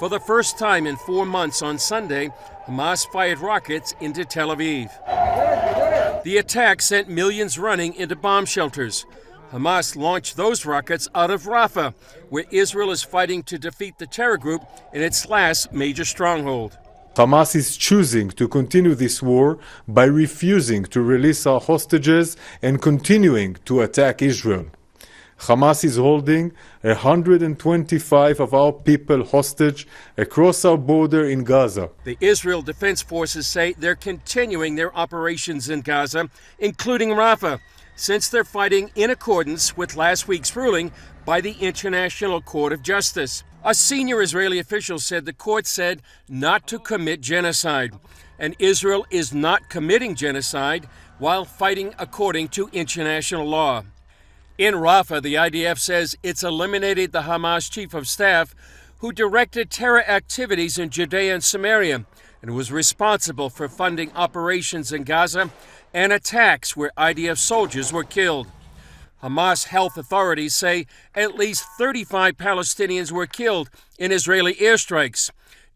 For the first time in 4 months on Sunday, Hamas fired rockets into Tel Aviv. The attack sent millions running into bomb shelters. Hamas launched those rockets out of Rafah, where Israel is fighting to defeat the terror group in its last major stronghold. Hamas is choosing to continue this war by refusing to release our hostages and continuing to attack Israel. Hamas is holding 125 of our people hostage across our border in Gaza. The Israel Defense Forces say they're continuing their operations in Gaza, including Rafah, since they're fighting in accordance with last week's ruling by the International Court of Justice. A senior Israeli official said the court said not to commit genocide, and Israel is not committing genocide while fighting according to international law. In Rafah, the IDF says it's eliminated the Hamas chief of staff who directed terror activities in Judea and Samaria and was responsible for funding operations in Gaza and attacks where IDF soldiers were killed. Hamas health authorities say at least 35 Palestinians were killed in Israeli airstrikes.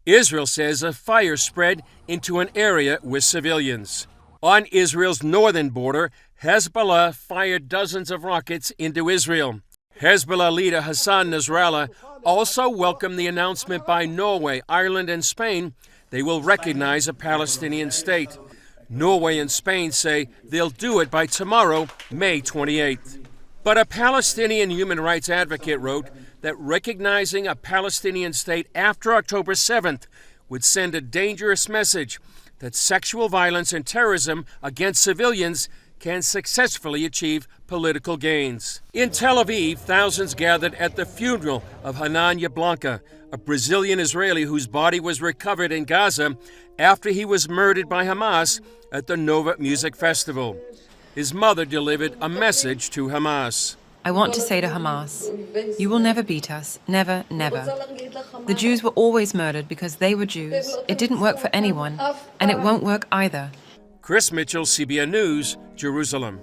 Israel says a fire spread into an area with civilians. On Israel's northern border, Hezbollah fired dozens of rockets into Israel. Hezbollah leader Hassan Nasrallah also welcomed the announcement by Norway, Ireland, and Spain they will recognize a Palestinian state. Norway and Spain say they'll do it by tomorrow, May 28th. But a Palestinian human rights advocate wrote that recognizing a Palestinian state after October 7th would send a dangerous message that sexual violence and terrorism against civilians can successfully achieve political gains. In Tel Aviv, thousands gathered at the funeral of Hanan Yablanka, a Brazilian Israeli whose body was recovered in Gaza after he was murdered by Hamas at the Nova Music Festival. His mother delivered a message to Hamas. I want to say to Hamas, you will never beat us, never, never. The Jews were always murdered because they were Jews. It didn't work for anyone, and it won't work either. Chris Mitchell, CBN News, Jerusalem.